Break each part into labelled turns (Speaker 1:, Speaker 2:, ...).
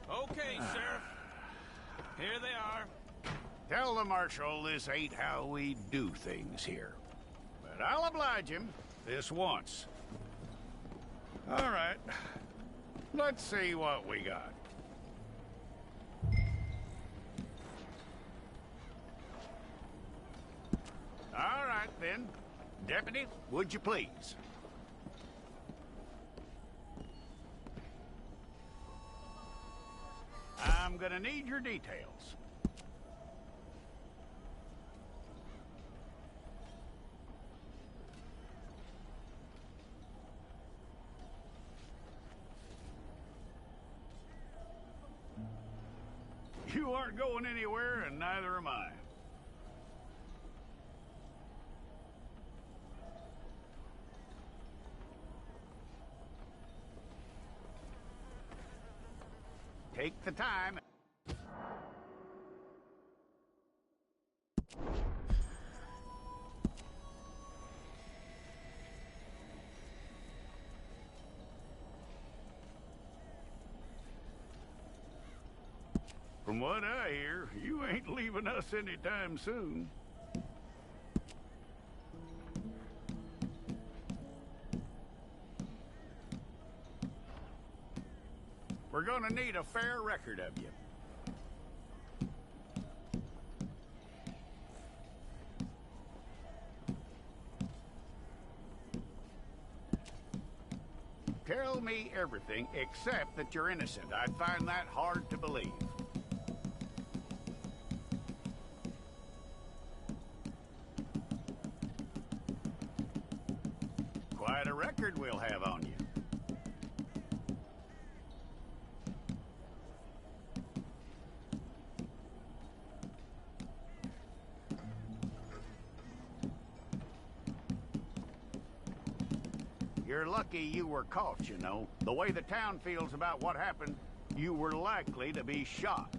Speaker 1: Okay, Sheriff. Here they are.
Speaker 2: Tell the Marshal this ain't how we do things here. But I'll oblige him this once. All right. Let's see what we got. All right, then. Deputy, would you please? I'm gonna need your details. You aren't going anywhere, and neither am I. Take the time. From what I hear, you ain't leaving us anytime soon. We're gonna need a fair record of you. Tell me everything except that you're innocent. I'd find that hard to believe. Quite a record we'll have on you. You're lucky you were caught, you know. The way the town feels about what happened, you were likely to be shot.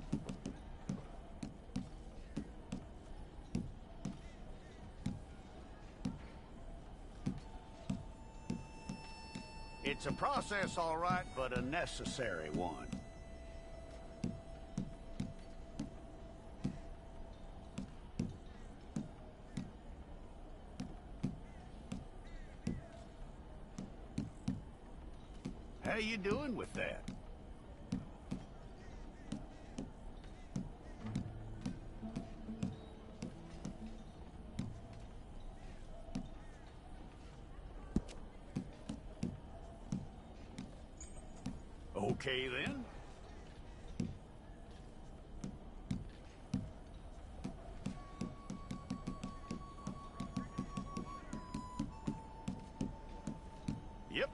Speaker 2: It's a process, all right, but a necessary one. How you doing with that? Okay, then. Yep.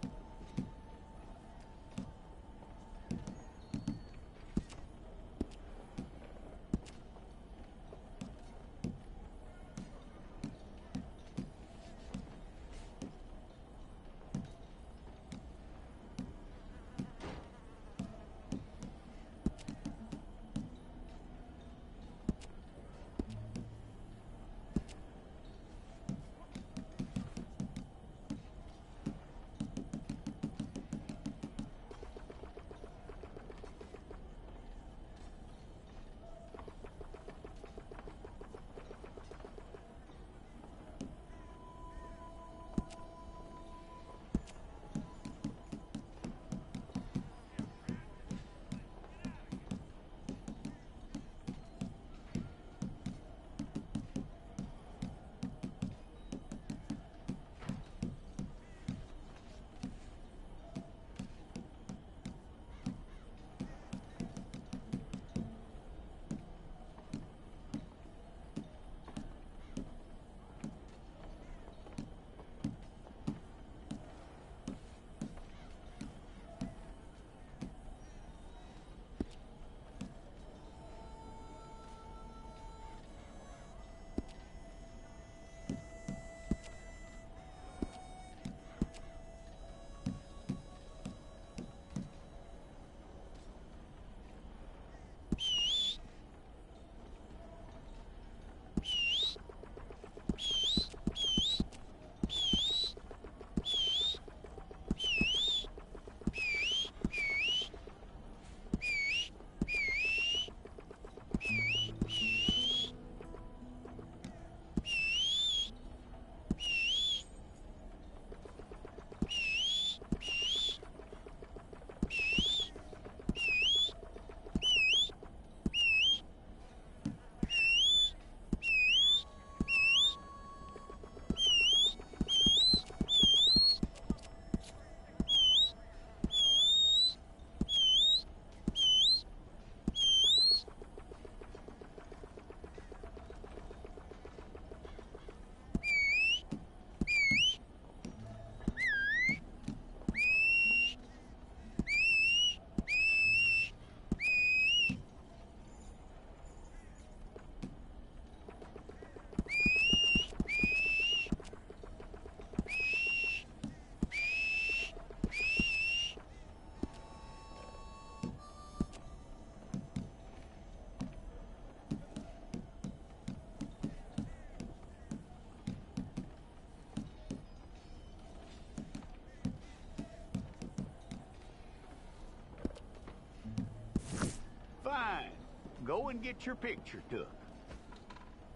Speaker 2: go and get your picture took.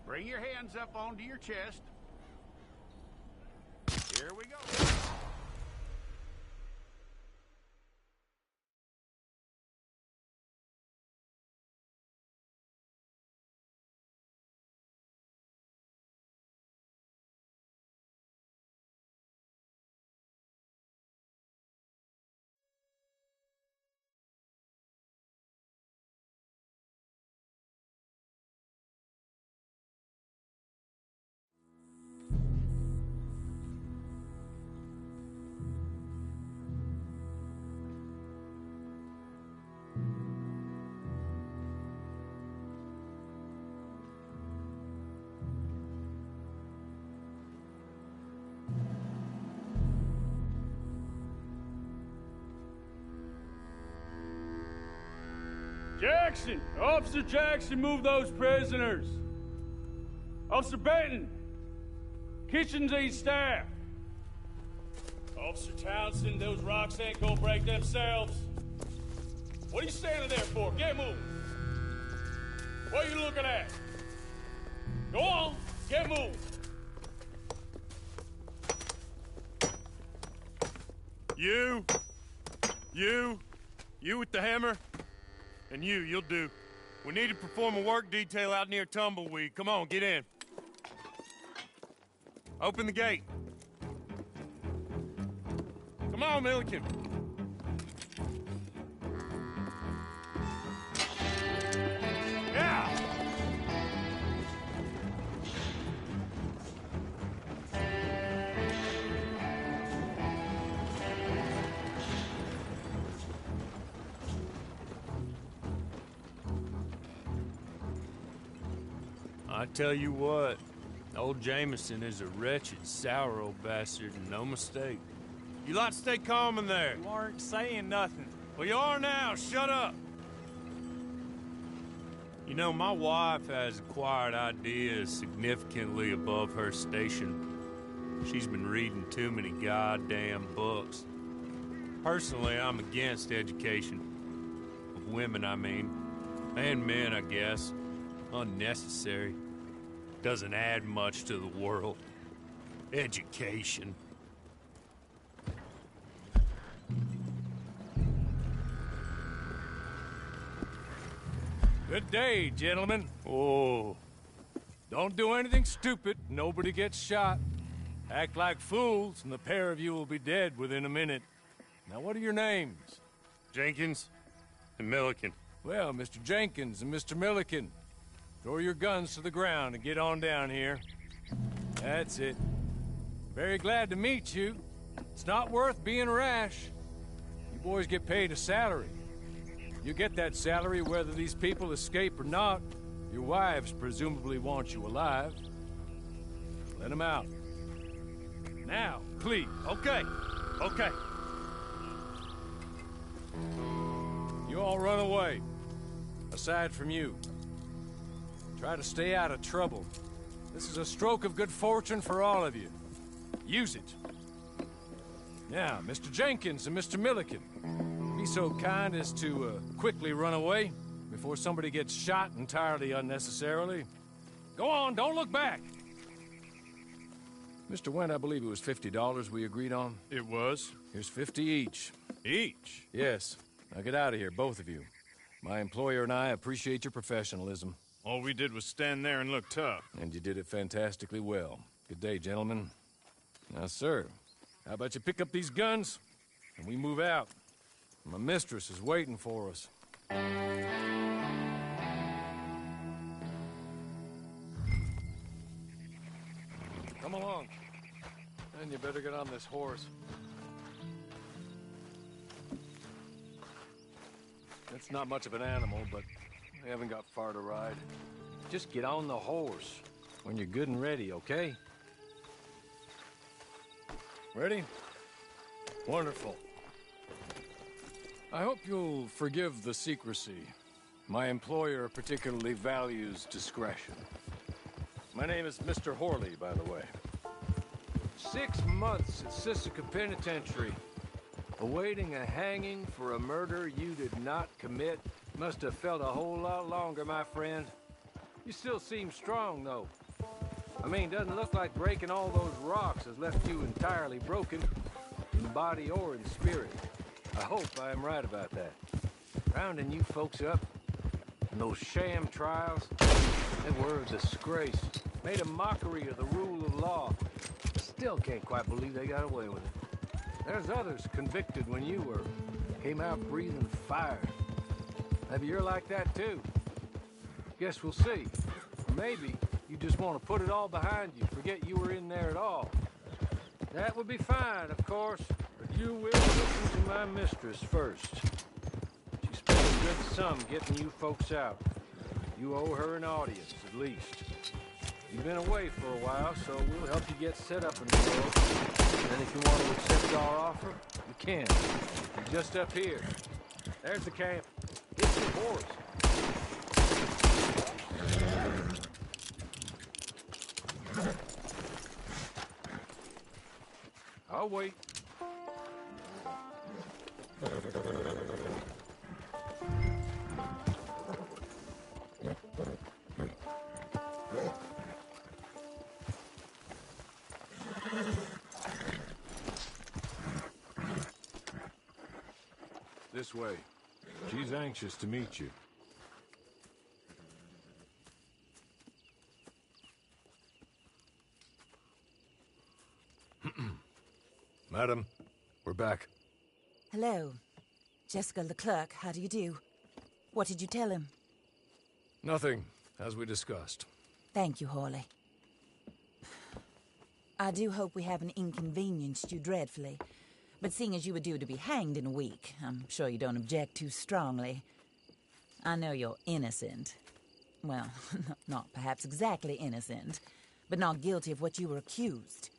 Speaker 2: Bring your hands up onto your chest. Here we go.
Speaker 3: Jackson! Officer Jackson, move those prisoners! Officer Benton! Kitchens ain't staff! Officer Townsend, those rocks ain't gonna break themselves. What are you standing there for? Get moving! What are you looking at? Go on, get moving!
Speaker 4: You with the hammer? And you'll do. We need to perform a work detail out near Tumbleweed. Come on, get in. Open the gate. Come on, Milliken. Yeah! I tell you what, old Jameson is a wretched, sour old bastard, and no mistake. You lot stay calm in there.
Speaker 1: You aren't saying nothing.
Speaker 4: Well, you are now. Shut up. You know, my wife has acquired ideas significantly above her station. She's been reading too many goddamn books. Personally, I'm against education. Of women, I mean. And men, I guess. Unnecessary. Doesn't add much to the world. Education.
Speaker 5: Good day, gentlemen.
Speaker 4: Oh.
Speaker 5: Don't do anything stupid. Nobody gets shot. Act like fools, and the pair of you will be dead within a minute. Now, what are your names?
Speaker 4: Jenkins and Milliken.
Speaker 5: Well, Mr. Jenkins and Mr. Milliken, throw your guns to the ground and get on down here. That's it. Very glad to meet you. It's not worth being rash. You boys get paid a salary. You get that salary whether these people escape or not. Your wives presumably want you alive. Let them out. Now, please.
Speaker 4: Okay.
Speaker 5: You all run away. Aside from you. Try to stay out of trouble. This is a stroke of good fortune for all of you. Use it. Now, Mr. Jenkins and Mr. Milliken, be so kind as to quickly run away before somebody gets shot entirely unnecessarily. Go on, don't look back. Mr. Wendt, I believe it was $50 we agreed on.
Speaker 4: It was.
Speaker 5: Here's 50 each.
Speaker 4: Each?
Speaker 5: Yes. Now get out of here, both of you. My employer and I appreciate your professionalism.
Speaker 4: All we did was stand there and look tough.
Speaker 5: And you did it fantastically well. Good day, gentlemen. Now, sir, how about you pick up these guns, and we move out? My mistress is waiting for us. Come along. And you better get on this horse. It's not much of an animal, but we haven't got far to ride. Just get on the horse when you're good and ready, okay? Ready? Wonderful. I hope you'll forgive the secrecy. My employer particularly values discretion. My name is Mr. Horley, by the way. 6 months at Sisika Penitentiary, awaiting a hanging for a murder you did not commit. Must have felt a whole lot longer, my friend. You still seem strong, though. I mean, doesn't look like breaking all those rocks has left you entirely broken, in body or in spirit. I hope I am right about that. Rounding you folks up, and those sham trials, they were a disgrace. Made a mockery of the rule of law. Still can't quite believe they got away with it. There's others convicted when you were. Came out breathing fire. Maybe you're like that too. Guess we'll see. Maybe you just want to put it all behind you, forget you were in there at all. That would be fine, of course, but you will listen to my mistress first. She spent a good sum getting you folks out. You owe her an audience, at least. You've been away for a while, so we'll help you get set up in the world. And if you want to accept our offer, you can. Just up here. There's the camp. Get your horse. I'll wait. This way. She's anxious to meet you. Madam, we're back.
Speaker 6: Hello. Jessica Leclerc, how do you do? What did you tell him?
Speaker 5: Nothing, as we discussed.
Speaker 6: Thank you, Hawley. I do hope we haven't inconvenienced you dreadfully. But seeing as you were due to be hanged in a week, I'm sure you don't object too strongly. I know you're innocent. Well, not perhaps exactly innocent, but not guilty of what you were accused.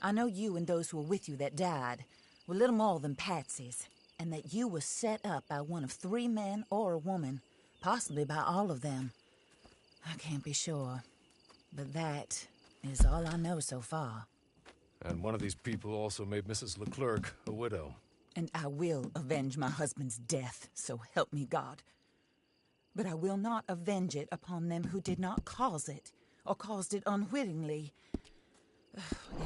Speaker 6: I know you and those who were with you that died were little more than patsies, and that you were set up by one of 3 men or a woman, possibly by all of them. I can't be sure, but that is all I know so far.
Speaker 5: And one of these people also made Mrs. Leclerc a widow.
Speaker 6: And I will avenge my husband's death, so help me God. But I will not avenge it upon them who did not cause it, or caused it unwittingly.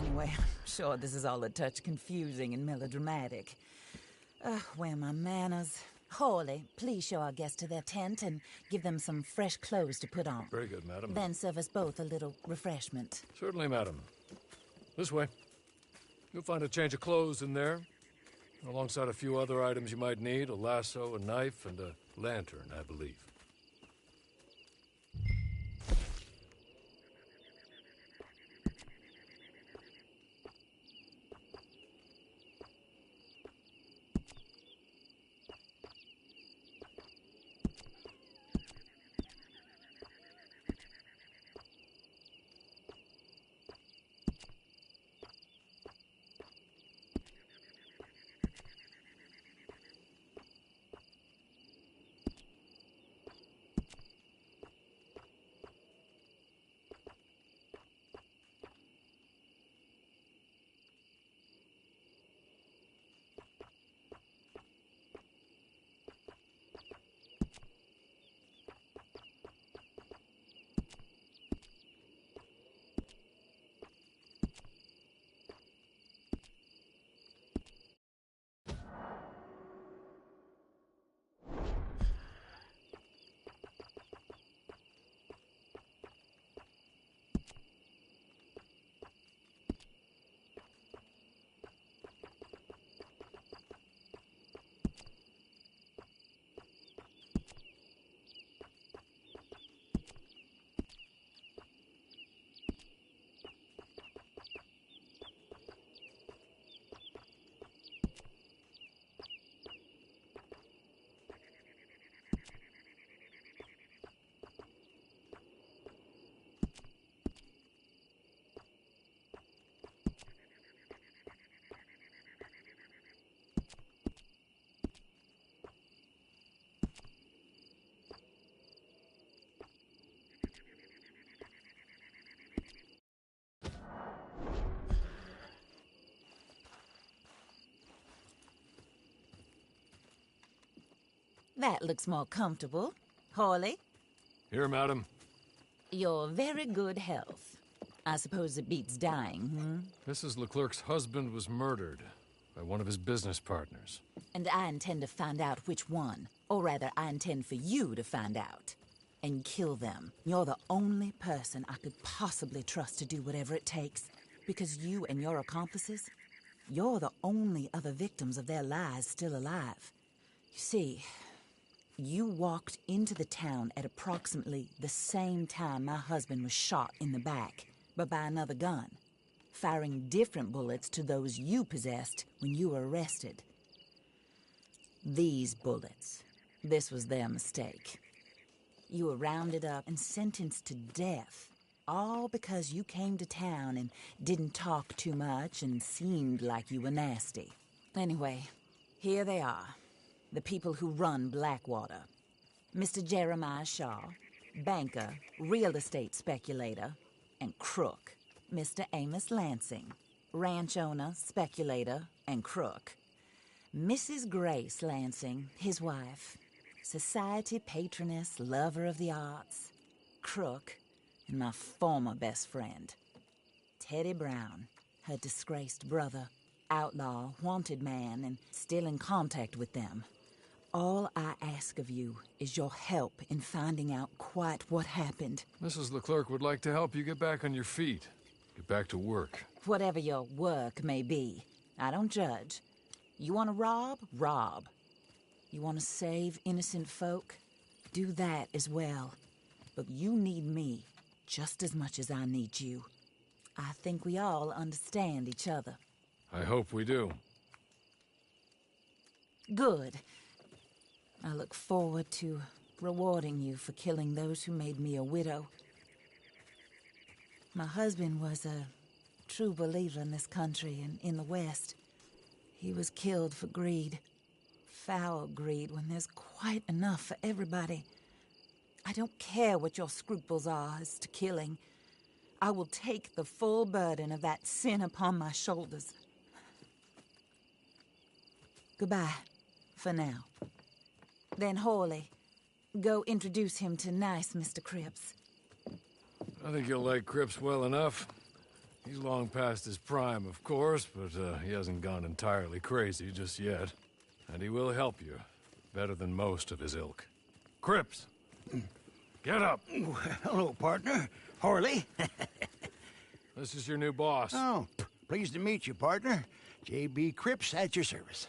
Speaker 6: Anyway, I'm sure this is all a touch confusing and melodramatic. Where are my manners? Hawley, please show our guests to their tent and give them some fresh clothes to put on.
Speaker 5: Very good, madam.
Speaker 6: Then serve us both a little refreshment.
Speaker 5: Certainly, madam. This way. You'll find a change of clothes in there, alongside a few other items you might need, a lasso, a knife, and a lantern, I believe.
Speaker 6: That looks more comfortable. Hawley,
Speaker 5: Here, madam.
Speaker 6: your very good health. I suppose it beats dying,
Speaker 5: Mrs. Leclerc's husband was murdered by one of his business partners.
Speaker 6: And I intend to find out which one. Or rather, I intend for you to find out. And kill them. You're the only person I could possibly trust to do whatever it takes. Because you and your accomplices, you're the only other victims of their lies still alive. You see, you walked into the town at approximately the same time my husband was shot in the back, but by another gun, firing different bullets to those you possessed when you were arrested. These bullets, this was their mistake. You were rounded up and sentenced to death, all because you came to town and didn't talk too much and seemed like you were nasty. Anyway, here they are, the people who run Blackwater. Mr. Jeremiah Shaw, banker, real estate speculator, and crook. Mr. Amos Lansing, ranch owner, speculator, and crook. Mrs. Grace Lansing, his wife, society patroness, lover of the arts, crook, and my former best friend. Teddy Brown, her disgraced brother, outlaw, wanted man, and still in contact with them. All I ask of you is your help in finding out quite what happened.
Speaker 5: Mrs. Leclerc would like to help you get back on your feet. Get back to work.
Speaker 6: Whatever your work may be, I don't judge. You want to rob? Rob. You want to save innocent folk? Do that as well. But you need me just as much as I need you. I think we all understand each other.
Speaker 5: I hope we do.
Speaker 6: Good. I look forward to rewarding you for killing those who made me a widow. My husband was a true believer in this country and in the West. He was killed for greed. Foul greed when there's quite enough for everybody. I don't care what your scruples are as to killing. I will take the full burden of that sin upon my shoulders. Goodbye, for now. Then Hawley, go introduce him to nice Mr. Cripps.
Speaker 5: I think you'll like Cripps well enough. He's long past his prime, of course, but he hasn't gone entirely crazy just yet. And he will help you, better than most of his ilk. Cripps! Get up!
Speaker 7: Hello, partner. Hawley.
Speaker 5: This is your new boss.
Speaker 7: Oh, pleased to meet you, partner. J.B. Cripps at your service.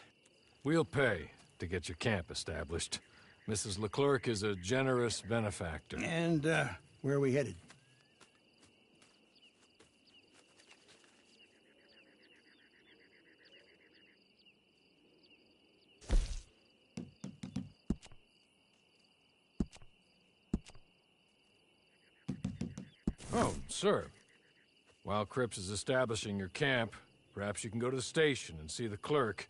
Speaker 5: We'll pay to get your camp established. Mrs. Leclerc is a generous benefactor.
Speaker 7: And, where are we headed?
Speaker 5: Oh, sir. While Cripps is establishing your camp, perhaps you can go to the station and see the clerk,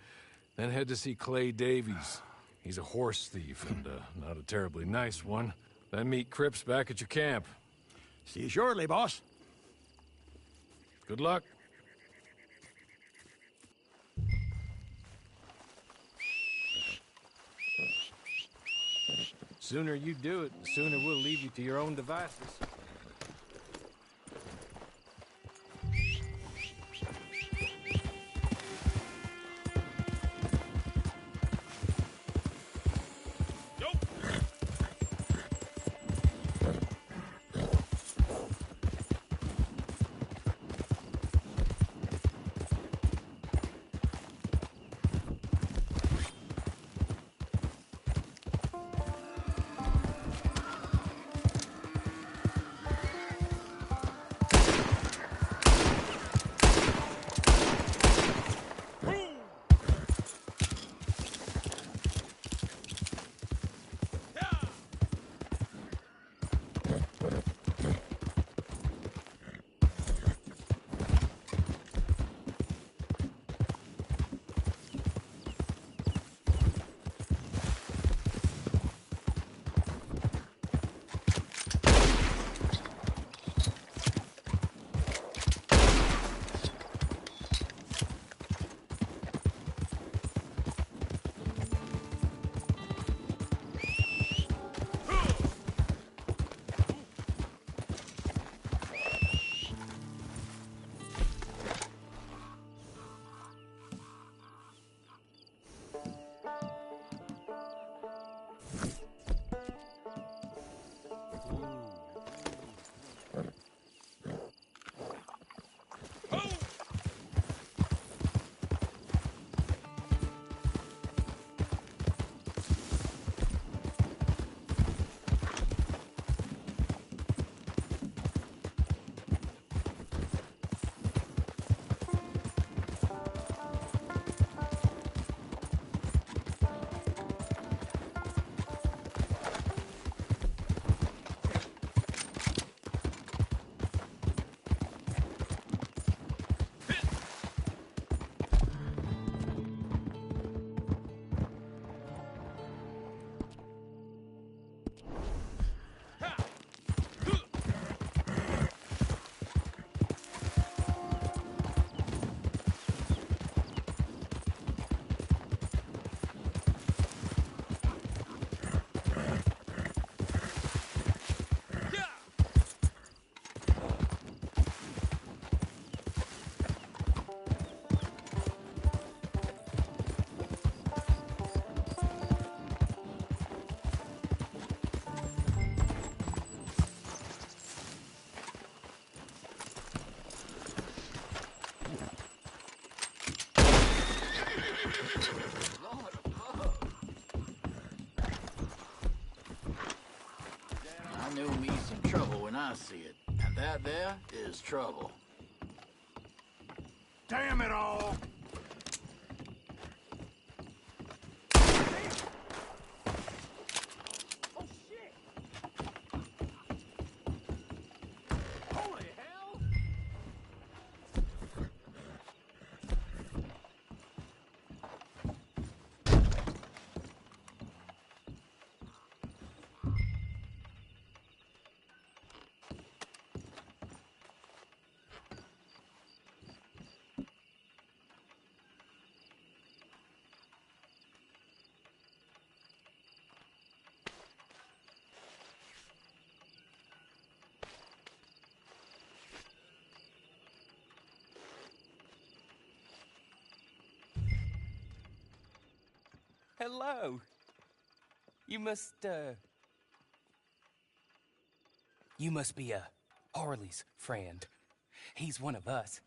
Speaker 5: then head to see Clay Davies. He's a horse thief, and not a terribly nice one. Then meet Cripps back at your camp.
Speaker 7: See you shortly, boss.
Speaker 5: Good luck.
Speaker 8: Sooner you do it, the sooner we'll leave you to your own devices.
Speaker 9: I know me some trouble when I see it. And that there is trouble.
Speaker 2: Damn it all!
Speaker 10: Hello. You must be Harley's friend. He's one of us.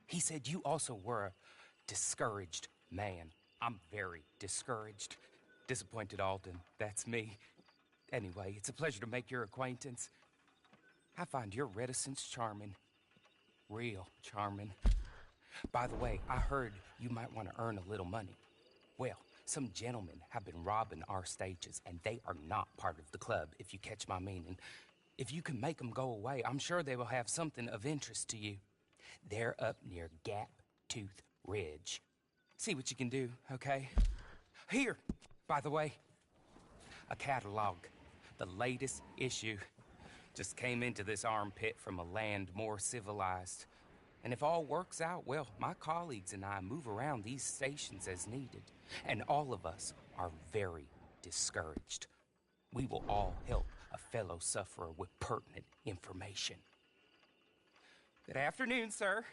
Speaker 10: He said you also were a discouraged man. I'm very discouraged. Disappointed Alden, that's me. Anyway, it's a pleasure to make your acquaintance. I find your reticence charming. Real charming. By the way, I heard you might want to earn a little money. Well, some gentlemen have been robbing our stages, and they are not part of the club, if you catch my meaning. If you can make them go away, I'm sure they will have something of interest to you. They're up near Gap Tooth Ridge. See what you can do, okay? Here, by the way, a catalog. The latest issue. Just came into this armpit from a land more civilized. And if all works out, well, my colleagues and I move around these stations as needed. And all of us are very discouraged. We will all help a fellow sufferer with pertinent information. Good afternoon, sir.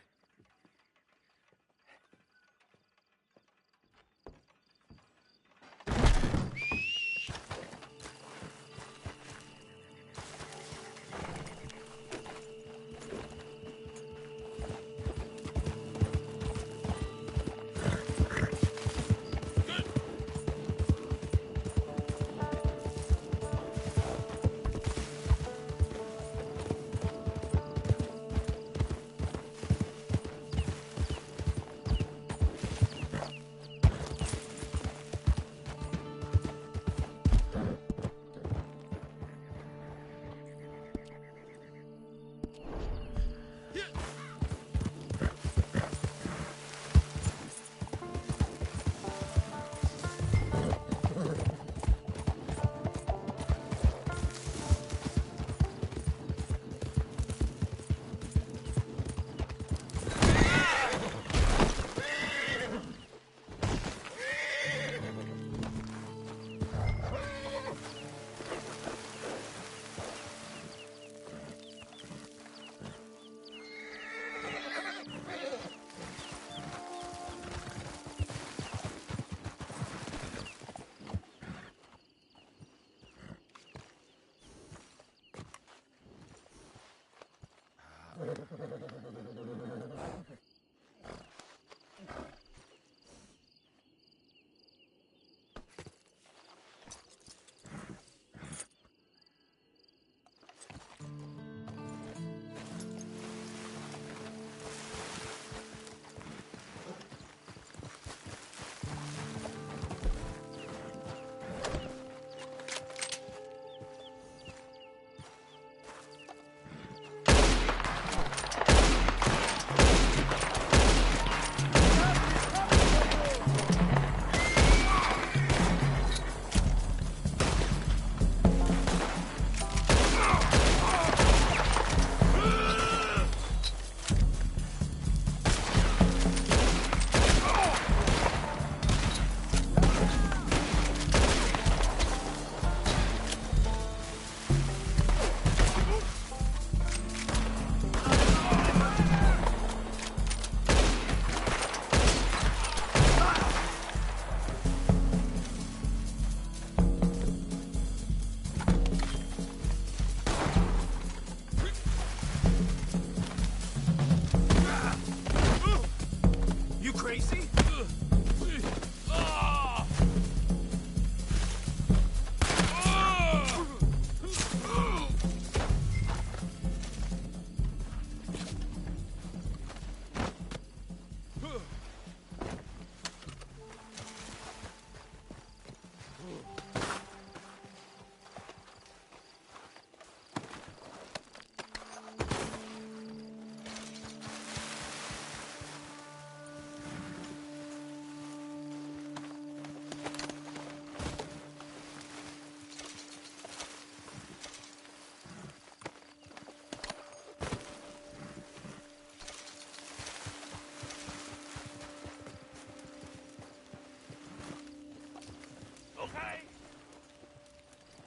Speaker 1: okay?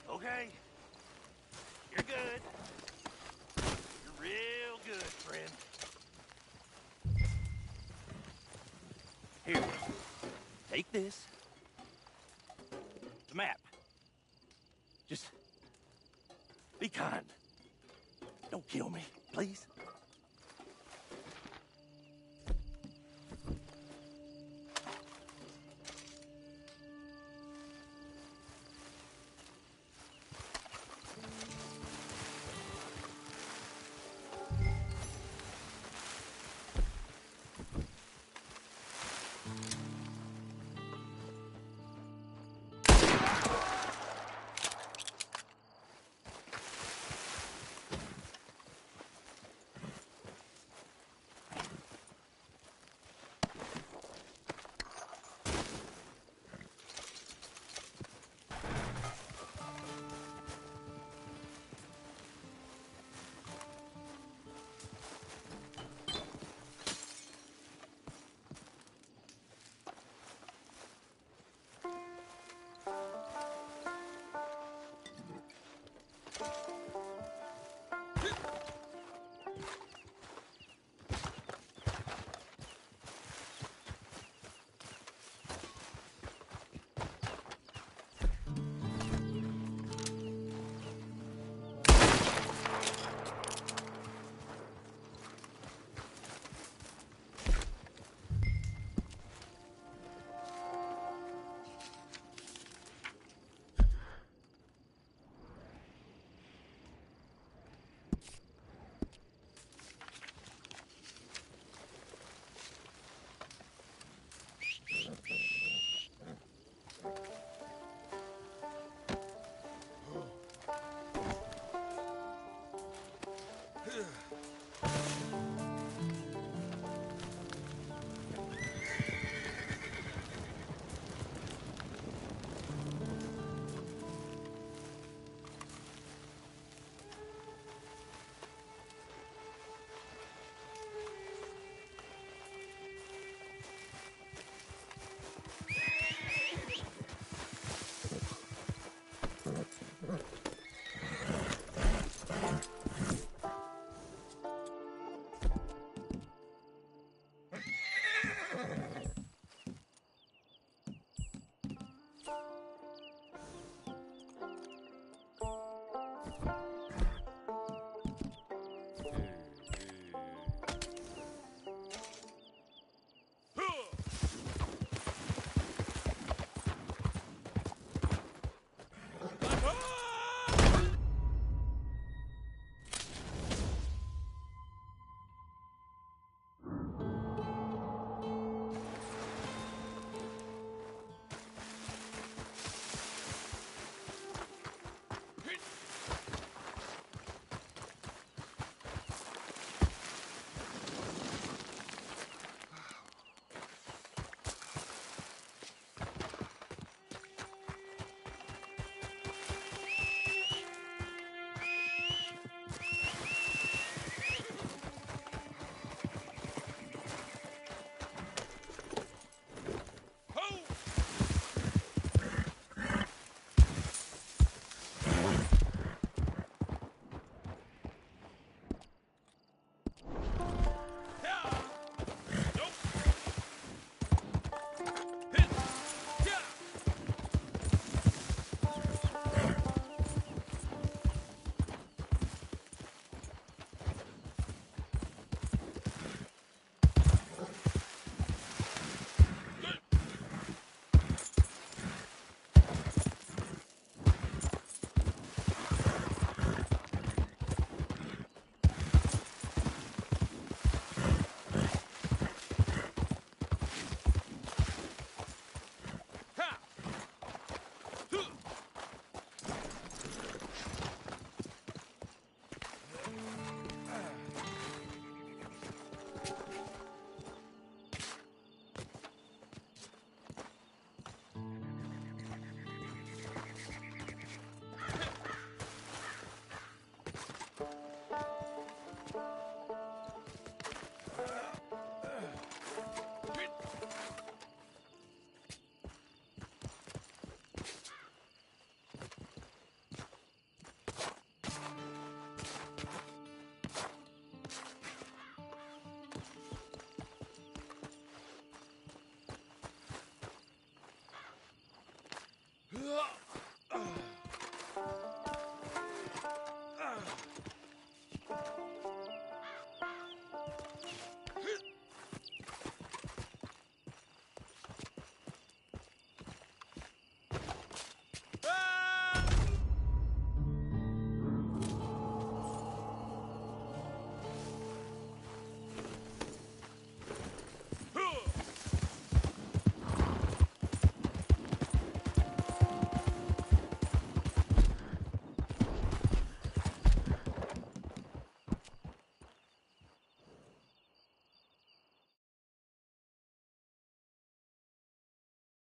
Speaker 1: Okay. You're good. You're real good, friend. Here. Take this. The map. Just be kind. Don't kill me, please.